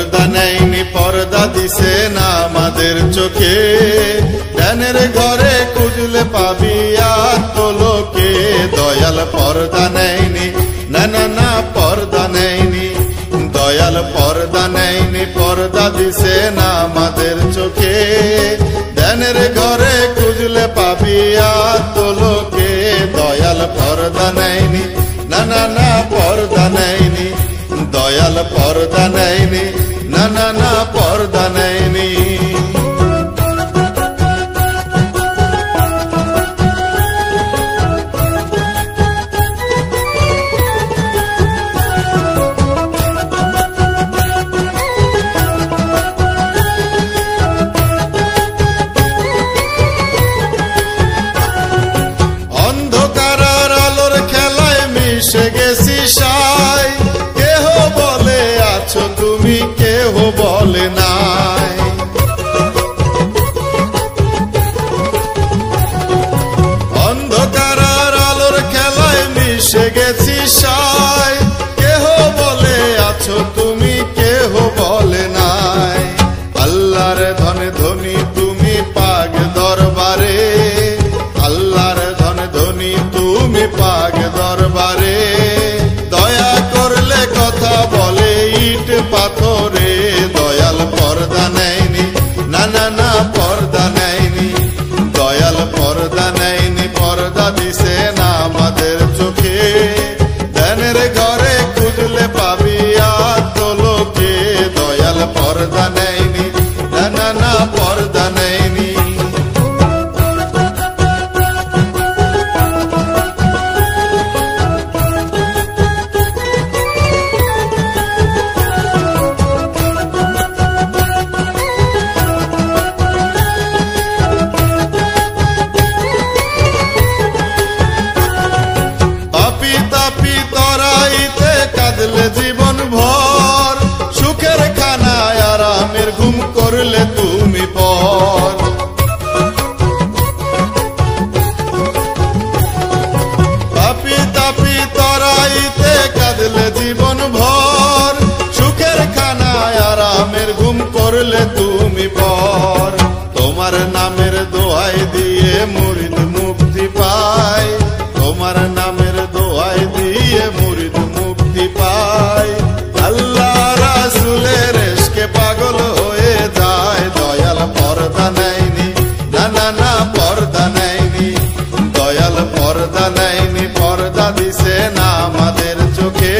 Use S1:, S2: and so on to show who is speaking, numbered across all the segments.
S1: পর্দা নেয়নি পর্দা দিছে না আমাদের চোখে, ধ্যানের ঘরে খুঁজলে পাবি আত্মলোকে। দয়াল পর্দা নেয়নি, না না না পর্দা নেয়নি, দয়াল পর্দা নেয়নি পর্দা দিছে না আমাদের চোখে, ধ্যানের ঘরে খুঁজলে পাবি আত্মলোকে। দয়াল পর্দা নেয়নি, না না না পর্দা নেয়নি, দয়াল পর্দা নেয়নি, না না না পর্দা নেয়নি। অন্ধকার আলোর খেলায় মিশে গেছি সাই, কেহ বলে আছো তুমি কেহ বলে নাই। অন্ধকার আলোর খেলায় মিশে গেছি সাই, কেহ বলে আছো তুমি কেহ বলে নাই। আল্লাহর ধনে ধনী তুমি পাক দরবারে, আল্লাহর ধনে ধনী তুমি পাক দরবারে। দয়া করলে কথা বলে ইট পাথরে, দয়াল পর্দা নেয়নি, না না না পর্দা নেয়নি, দয়াল পর্দা নেয়নি পর্দা দিছে না আমাদের চোখে, ধ্যানের ঘরে খুঁজলে পাবি আত্মলোকে। দয়াল পর্দা নেয়নি, না না না পর্দা নেয়নি। পাপি তাপি তরাইতে কাঁদলে জীবন ভর, সুখের খানায় আরামের ঘুম করলে তুমি পর। পাপি তাপি তরাইতে কাঁদলে জীবন ভর, সুখের খানায় আরামের ঘুম করলে তুমি পর। তোমার নামের দোহাই দিয়ে মুরিদ মুক্তি পায়, তোমার নামের দোহাই দিয়ে মুরিদ মুক্তি পায়। আল্লাহ রাসূলের ইশকে পাগল হয়ে যায়। দয়াল পর্দা নেয়নি, না না না পর্দা নেয়নি, দয়াল পর্দা নেয়নি পর্দা দিছে না আমাদের চোখে,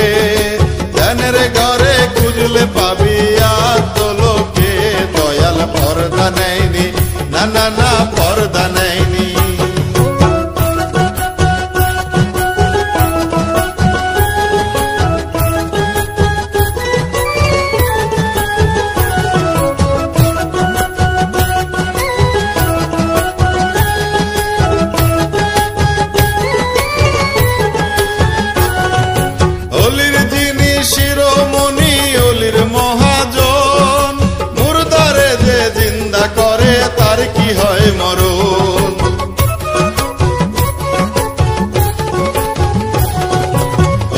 S1: ধ্যানের ঘরে খুঁজলে পাবি আত্মলোকে। দয়াল পর্দা নেয়নি, না না না পর্দা নেয়নি। অলির যিনি শিরোমণি অলির মহাজন, মুর্দারে যে জিন্দা করে তার কি হয় মরণ।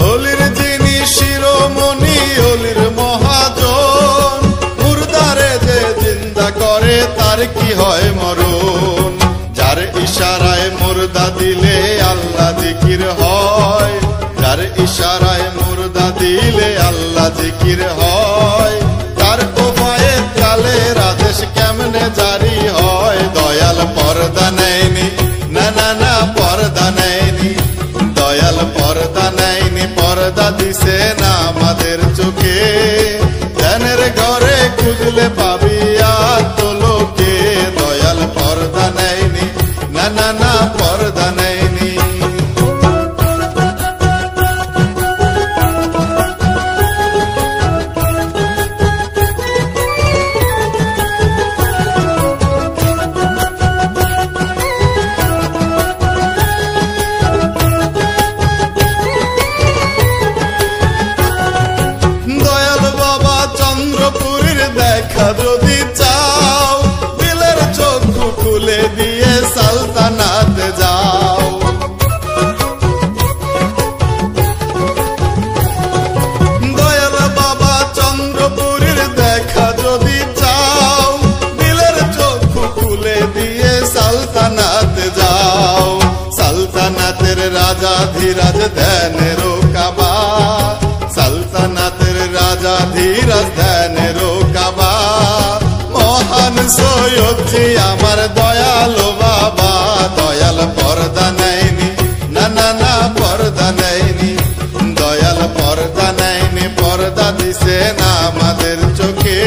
S1: অলির যিনি শিরোমণি অলির মহাজন, মুর্দারে যে জিন্দা করে তার কি হয় মরণ। যার ইশারায় মুর্দা দিলে আল্লাহ জিকির হয়, যার ইশারায় মুর্দা দিলে আল্লাহ জিকির হয়, তার কোপায়ে কালের আদেশ কেমনে জারি হয়। দয়াল পর্দা নেয়নি, না না না পর্দা নেয়নি, দয়াল পর্দা নেয়নি পর্দা দিছে না আমাদের চোখে, ধ্যানের ঘরে খুঁজলে পাবি আত্মলোকে। দয়াল পর্দা নেয়নি, না না না পর্দা নেয়নি। দয়াল বাবা চন্দ্রপুরীর দেখা ধ্যানের কাবা, সালতানাতের রাজা ধীরাজ ধ্যানের কাবা। মহান সৈয়দজি আমার দয়ালো বাবা, দয়াল পর্দা নেয়নি, না না না পর্দা নেয়নি, দয়াল পর্দা নেয়নি, পর্দা দিছে না আমাদের চোখে।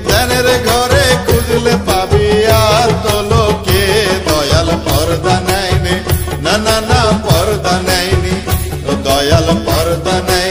S1: ধ্যানের ঘরে খুঁজলে পাবি আর তো লোকে, দয়াল পর্দা নেয়নি, না না না পর্দা নেয়নি, দয়াল পর্দা নেয়নি।